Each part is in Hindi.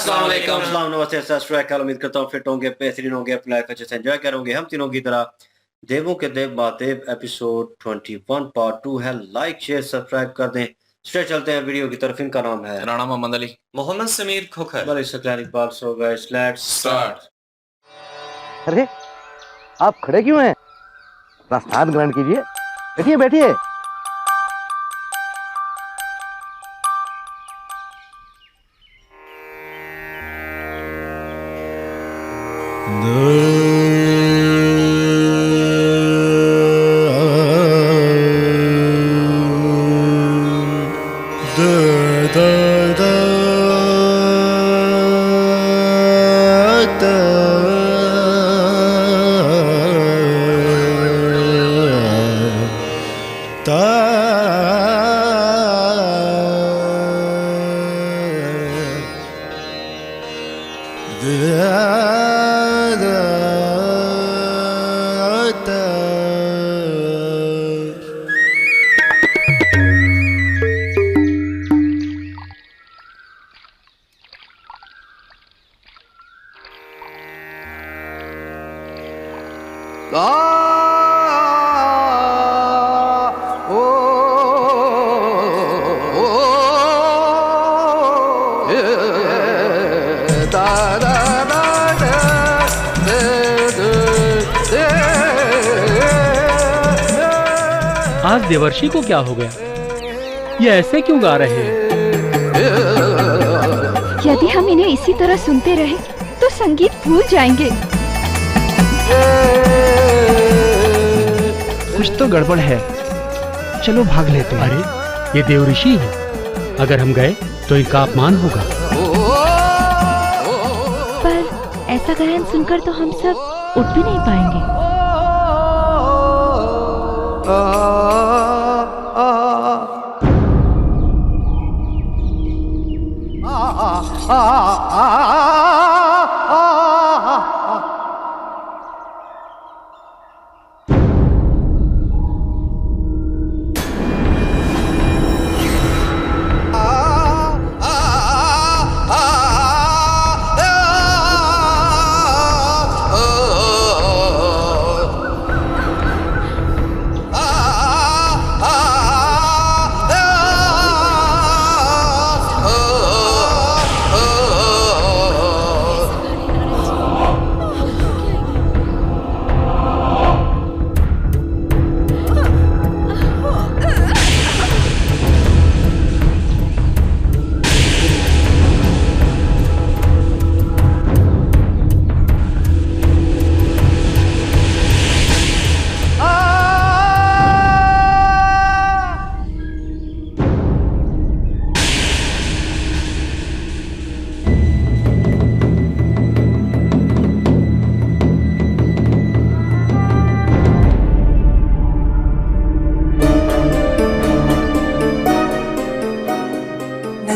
अस्सलाम वालेकुम। अस्सलाम, नमस्ते, सत श्री अकाल। उम्मीद करता हूँ फिट होंगे, बेहतरीन होंगे, अपनी लाइफ अच्छे से एंजॉय करोगे। हम तीनों की तरह देवों के देव महादेव एपिसोड 21 पार्ट 2 है। लाइक शेयर सब्सक्राइब कर दें। स्ट्रेट चलते हैं वीडियो की तरफ। इनका नाम है राणा मोहम्मद अली, मोहम्मद समीर खोखर। बड़ी Saklani Iqbal. So guys let's start. अरे आप खड़े क्यों हैं? प्रस्थान ग्रहण कीजिए। बैठिए बैठिए। आज देवर्षि को क्या हो गया? ये ऐसे क्यों गा रहे हैं? यदि हम इन्हें इसी तरह सुनते रहे तो संगीत भूल जाएंगे। कुछ तो गड़बड़ है। चलो भाग लेते हैं। अरे ये देवऋषि है, अगर हम गए तो इनका अपमान होगा। पर ऐसा गायन सुनकर तो हम सब उठ भी नहीं पाएंगे।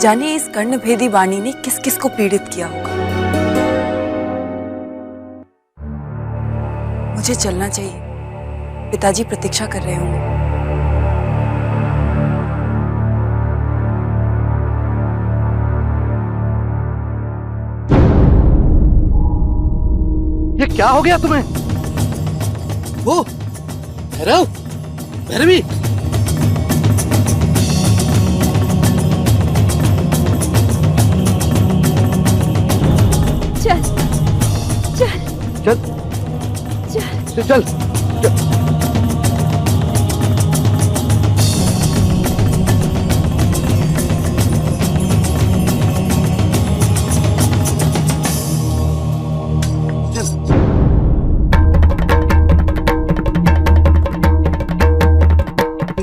जाने इस कर्णभेदी वाणी ने किस किस को पीड़ित किया होगा। मुझे चलना चाहिए, पिताजी प्रतीक्षा कर रहे होंगे। ये क्या हो गया तुम्हें? वो भैरव, भैरवी, चल चल चल चल चल, चल।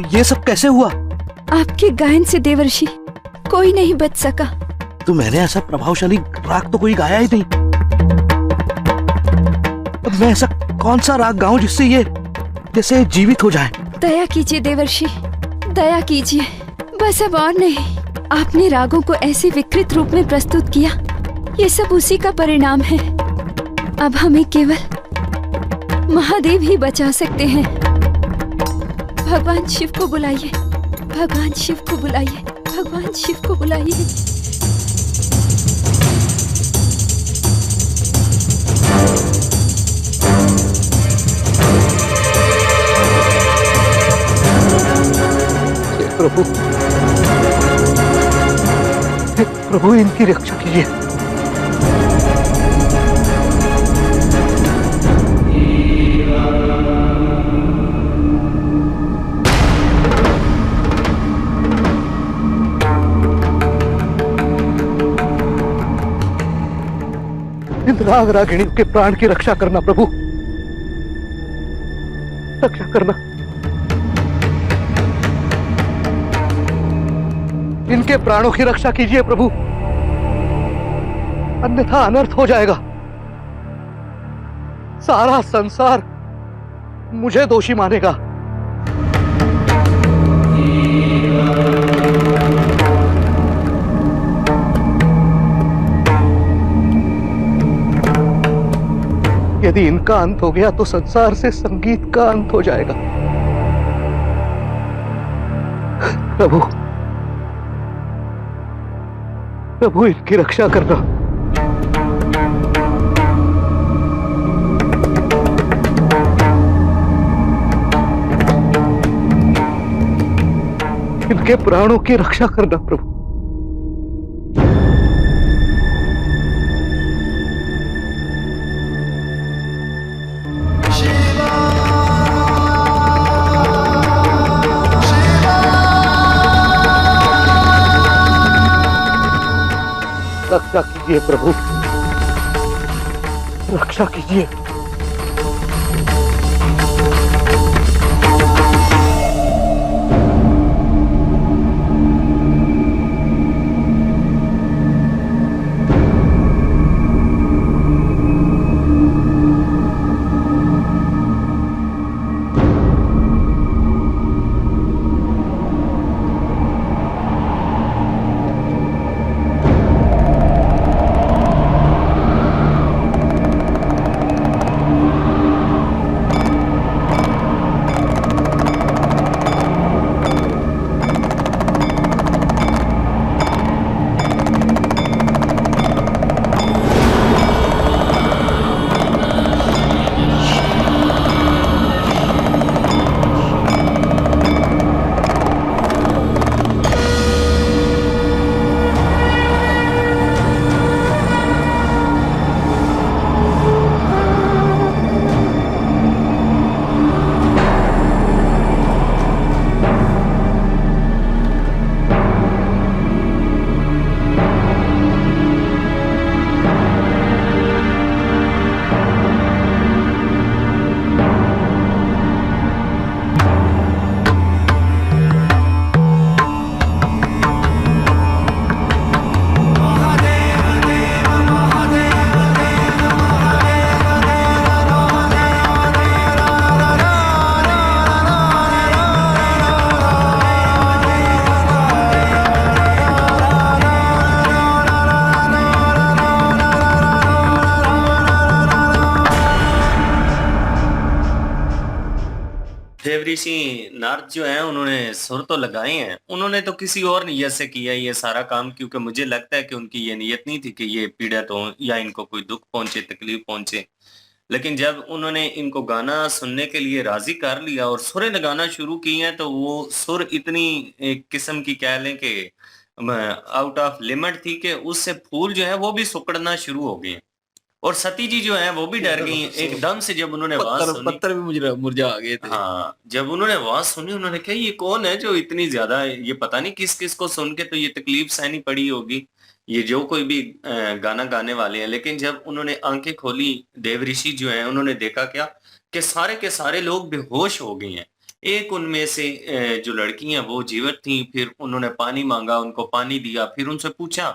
ये सब कैसे हुआ? आपके गायन से देवर्षि कोई नहीं बच सका। तो मैंने ऐसा प्रभावशाली राग तो कोई गाया ही नहीं। अब मैं ऐसा कौन सा राग गाऊं जिससे ये जैसे जीवित हो जाए? दया कीजिए देवर्षि, दया कीजिए। बस अब और नहीं। आपने रागों को ऐसे विकृत रूप में प्रस्तुत किया, ये सब उसी का परिणाम है। अब हमें केवल महादेव ही बचा सकते हैं। भगवान शिव को बुलाइए, भगवान शिव को बुलाइए, भगवान शिव को बुलाइए। प्रभु, हे प्रभु इनकी रक्षा कीजिए। इंद्राग रागिणी के प्राण की रक्षा करना प्रभु, रक्षा करना। इनके प्राणों की रक्षा कीजिए प्रभु, अन्यथा अनर्थ हो जाएगा। सारा संसार मुझे दोषी मानेगा। यदि इनका अंत हो गया तो संसार से संगीत का अंत हो जाएगा। प्रभु, प्रभु इनकी रक्षा करना। इनके प्राणों की रक्षा करना प्रभु। रक्षा कीजिए प्रभु, रक्षा कीजिए। देवऋषि नारद जो है उन्होंने सुर तो लगाए हैं, उन्होंने तो किसी और नियत से किया ये सारा काम, क्योंकि मुझे लगता है कि उनकी ये नियत नहीं थी कि ये पीड़ित हो या इनको कोई दुख पहुंचे, तकलीफ पहुंचे। लेकिन जब उन्होंने इनको गाना सुनने के लिए राजी कर लिया और सुरें लगाना शुरू की हैं, तो वो सुर इतनी एक किस्म की कह लें कि आउट ऑफ लिमिट थी कि उससे फूल जो है वो भी सुकड़ना शुरू हो गए और सती जी जो है वो भी डर गई एकदम से जब उन्होंने आवाज सुनी। पत्थर भी मुरझा गए थे। हाँ, जब उन्होंने आवाज सुनी उन्होंने कहा ये कौन है जो इतनी ज्यादा, ये पता नहीं किस किस को सुन के तो ये तकलीफ सहनी पड़ी होगी, ये जो कोई भी गाना गाने वाले हैं। लेकिन जब उन्होंने आंखें खोली देवऋषि जो है उन्होंने देखा क्या कि सारे के सारे लोग बेहोश हो गए हैं। एक उनमें से जो लड़की हैं वो जीवित थी। फिर उन्होंने पानी मांगा, उनको पानी दिया, फिर उनसे पूछा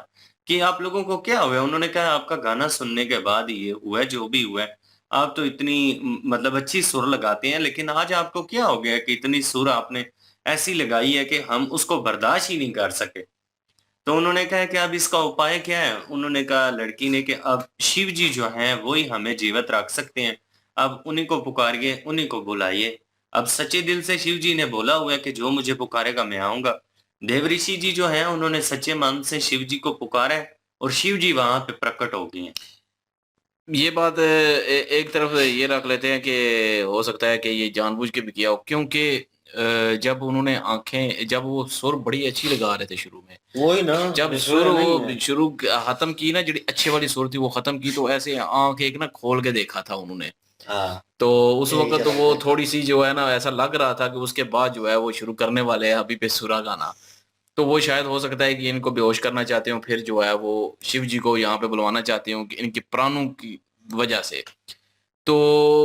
कि आप लोगों को क्या हुआ है। उन्होंने कहा आपका गाना सुनने के बाद ये हुआ है जो भी हुआ है। आप तो इतनी मतलब अच्छी सुर लगाते हैं, लेकिन आज आपको क्या हो गया कि इतनी सुर आपने ऐसी लगाई है कि हम उसको बर्दाश्त ही नहीं कर सके। तो उन्होंने कहा कि अब इसका उपाय क्या है। उन्होंने कहा लड़की ने कि अब शिव जी जो हैं वो ही हमें जीवित रख सकते हैं, अब उन्हीं को पुकारिए, उन्हीं को बुलाइए। अब सच्चे दिल से शिव जी ने बोला हुआ है कि जो मुझे पुकारेगा मैं आऊंगा। देवऋषि जी जो हैं उन्होंने सच्चे मन से शिव जी को पुकारा है और शिव जी वहां पे प्रकट हो गए हैं। ये बात एक तरफ ये रख लेते हैं कि हो सकता है कि ये जानबूझ के भी किया हो, क्योंकि जब उन्होंने आंखें, जब वो सुर बड़ी अच्छी लगा रहे थे शुरू में, वही ना, जब सुर वो शुरू खत्म की ना, जी अच्छे वाली सुर थी वो खत्म की, तो ऐसे आंख एक ना खोल के देखा था उन्होंने। हाँ, तो उस वक्त तो वो थोड़ी सी जो है ना, ऐसा लग रहा था कि उसके बाद जो है वो शुरू करने वाले हैं अभी बेसुरा गाना। तो वो शायद हो सकता है कि इनको बेहोश करना चाहते हो, फिर जो है वो शिव जी को यहाँ पे बुलवाना चाहते हो कि इनके प्राणों की वजह से। तो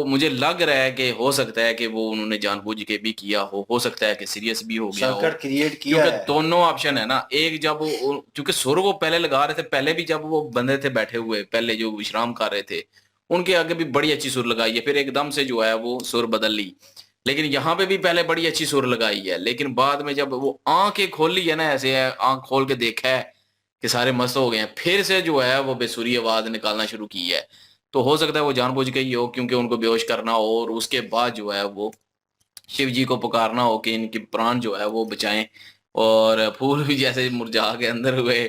मुझे लग रहा है कि हो सकता है कि वो उन्होंने जानबूझ के भी किया हो सकता है कि सीरियस भी हो गया हो, संकट क्रिएट किया क्योंकि है। दोनों ऑप्शन है ना। एक जब क्योंकि सुर वो पहले लगा रहे थे, पहले भी जब वो बंदे थे बैठे हुए, पहले जो विश्राम कर रहे थे, उनके आगे भी बड़ी अच्छी सुर लगाई है, फिर एकदम से जो है वो सुर बदल ली। लेकिन यहाँ पे भी पहले बड़ी अच्छी सुर लगाई है, लेकिन बाद में जब वो आंखें खोली है ना, ऐसे है आंख खोल के देखा है कि सारे मस्त हो गए हैं, फिर से जो है वो बेसुरी आवाज निकालना शुरू की है। तो हो सकता है वो जानबूझ के ही हो, क्योंकि उनको बेहोश करना हो और उसके बाद जो है वो शिव जी को पुकारना हो कि इनके प्राण जो है वो बचाएं। और फूल भी जैसे मुरझा के अंदर हुए,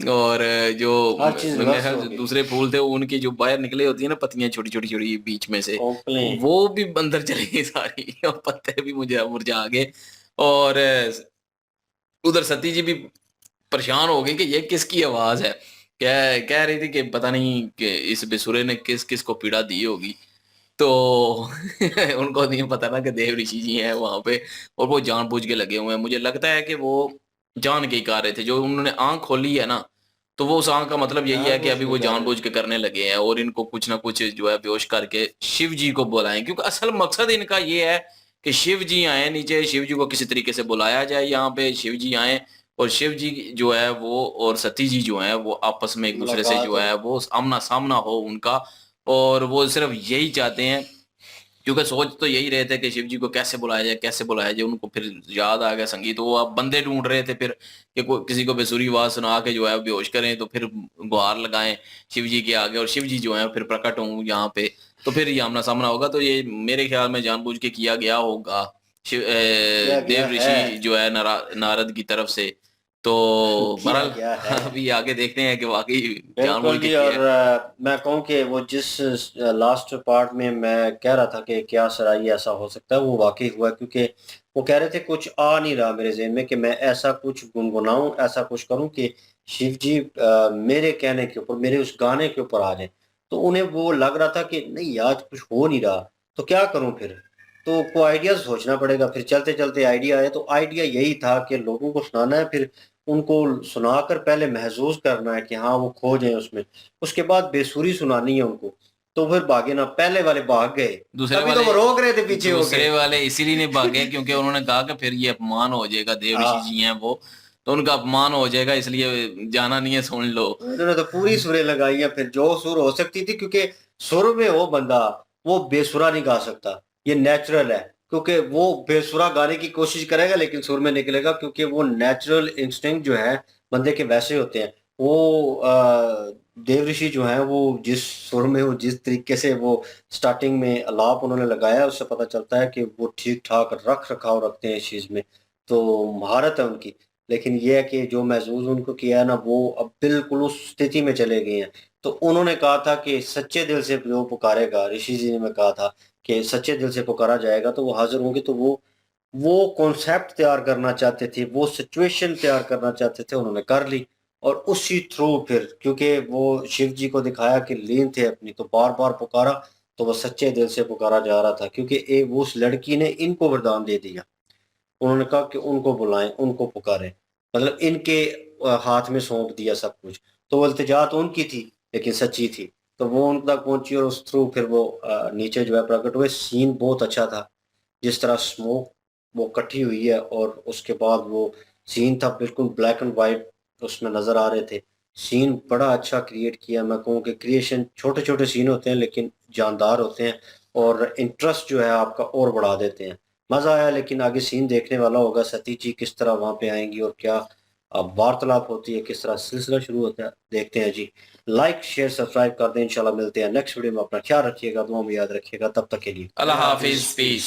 और जो हर चीज मेरे नष्ट ख्याल हो से गई। दूसरे फूल थे उनकी जो बाहर निकले होती है ना पत्तियां छोटी छोटी छोटी बीच में से, कॉम्प्लेन। वो भी अंदर चली गई सारी और पत्ते भी मुझे मुरझा गए। और उधर सती जी भी परेशान हो गई कि ये किसकी आवाज है। कह रही थी कि पता नहीं कि इस बेसुरे ने किस किस को पीड़ा दी होगी। तो उनको नहीं पता ना कि देव ऋषि जी हैं वहां पे, और वो जानबूझ के लगे हुए हैं। मुझे लगता है कि वो जान के ही कर रहे थे, जो उन्होंने आंख खोली है ना, तो वो उस आंख का मतलब यही है कि अभी वो जानबूझ के करने लगे हैं और इनको कुछ ना कुछ जो है बेहोश करके शिव जी को बुलाएं। क्योंकि असल मकसद इनका ये है कि शिव जी आए नीचे, शिव जी को किसी तरीके से बुलाया जाए यहाँ पे, शिव जी आए और शिव जी जो है वो और सती जी जो है वो आपस में एक दूसरे से जो है वो आमना सामना हो उनका। और वो सिर्फ यही चाहते हैं, क्योंकि सोच तो यही रहे थे कि शिव जी को कैसे बुलाया जाए, कैसे बुलाया जाए। उनको फिर याद आ गया संगीत, वो अब बंदे ढूंढ रहे थे फिर कि किसी को बेसुरी आवाज सुना के जो है बेहोश करें, तो फिर गुहार लगाएं शिव जी के आगे और शिव जी जो है फिर प्रकट हों यहाँ पे, तो फिर ये आमना सामना होगा। तो ये मेरे ख्याल में जानबूझ के किया गया होगा देव ऋषि जो है नारद की तरफ से। तो बहरहाल अभी आगे देखते हैं कि वाकई जानबूझ बिल्कुल के जी। किया और है। मैं कहूँ कि वो जिस लास्ट पार्ट में मैं कह रहा था कि क्या सराई ऐसा हो सकता है, वो वाकई हुआ, क्योंकि वो कह रहे थे कुछ आ नहीं रहा मेरे ज़हन में कि मैं ऐसा कुछ गुनगुनाऊं, ऐसा कुछ करूं कि शिव जी मेरे कहने के ऊपर, मेरे उस गाने के ऊपर आ जाए। तो उन्हें वो लग रहा था कि नहीं आज कुछ हो नहीं रहा, तो क्या करूं फिर। तो कोई आइडिया सोचना पड़ेगा। फिर चलते चलते आइडिया आया, तो आइडिया यही था कि लोगों को सुनाना है, फिर उनको सुनाकर पहले महसूस करना है कि हाँ वो खो जाए उसमें, उसके बाद बेसुरी सुनानी है उनको। तो फिर भागे ना, पहले वाले भाग गए, दूसरे तभी वाले तो वो रोक रहे थे पीछे दूसरे होके। वाले इसीलिए नहीं भागे क्योंकि उन्होंने कहा कि फिर ये अपमान हो जाएगा, देव ऋषि हाँ, जी हैं वो, तो उनका अपमान हो जाएगा, इसलिए जाना नहीं है, सुन लो। उन्होंने तो पूरी सुरें लगाई हैं, फिर जो सुर हो सकती थी, क्योंकि सुर में वो बंदा वो बेसुरा नहीं गा सकता, ये नेचुरल है। क्योंकि वो बेसुरा गाने की कोशिश करेगा लेकिन सुर में निकलेगा, क्योंकि वो नेचुरल इंस्टिंक्ट जो है बंदे के वैसे होते हैं। वो देव ऋषि जो है वो जिस सुर में, वो जिस तरीके से वो स्टार्टिंग में अलाप उन्होंने लगाया, उससे पता चलता है कि वो ठीक ठाक रख रखाव रखते हैं इस चीज में। तो महारत है उनकी। लेकिन ये है कि जो महसूस उनको किया है ना, वो अब बिल्कुल उस स्थिति में चले गए हैं। तो उन्होंने कहा था कि सच्चे दिल से जो पुकारेगा, ऋषि जी ने कहा था कि सच्चे दिल से पुकारा जाएगा तो वो हाजिर होंगे। तो वो कॉन्सेप्ट तैयार करना चाहते थे, वो सिचुएशन तैयार करना चाहते थे, उन्होंने कर ली। और उसी थ्रू फिर, क्योंकि वो शिव जी को दिखाया कि लीन थे अपनी, तो बार बार पुकारा, तो वो सच्चे दिल से पुकारा जा रहा था, क्योंकि वो उस लड़की ने इनको वरदान दे दिया। उन्होंने कहा कि उनको बुलाएं, उनको पुकारें, मतलब इनके हाथ में सौंप दिया सब कुछ। तो वो इल्तिजा तो उनकी थी लेकिन सच्ची थी, तो वो उन तक पहुंची और उस थ्रू फिर वो नीचे जो है प्रकट हुए। सीन बहुत अच्छा था, जिस तरह स्मोक वो इकट्ठी हुई है और उसके बाद वो सीन था बिल्कुल ब्लैक एंड वाइट, उसमें नज़र आ रहे थे। सीन बड़ा अच्छा क्रिएट किया। मैं कहूँ कि क्रिएशन, छोटे छोटे सीन होते हैं लेकिन जानदार होते हैं और इंटरेस्ट जो है आपका और बढ़ा देते हैं। मज़ा आया। लेकिन आगे सीन देखने वाला होगा, सती जी किस तरह वहाँ पे आएंगी और क्या वार्तालाप होती है, किस तरह सिलसिला शुरू होता है, देखते हैं जी। लाइक शेयर सब्सक्राइब कर दें। इंशाल्लाह मिलते हैं नेक्स्ट वीडियो में। अपना ख्याल रखिएगा, दुआ में याद रखिएगा। तब तक के लिए अल्लाह हाफिज, पीस।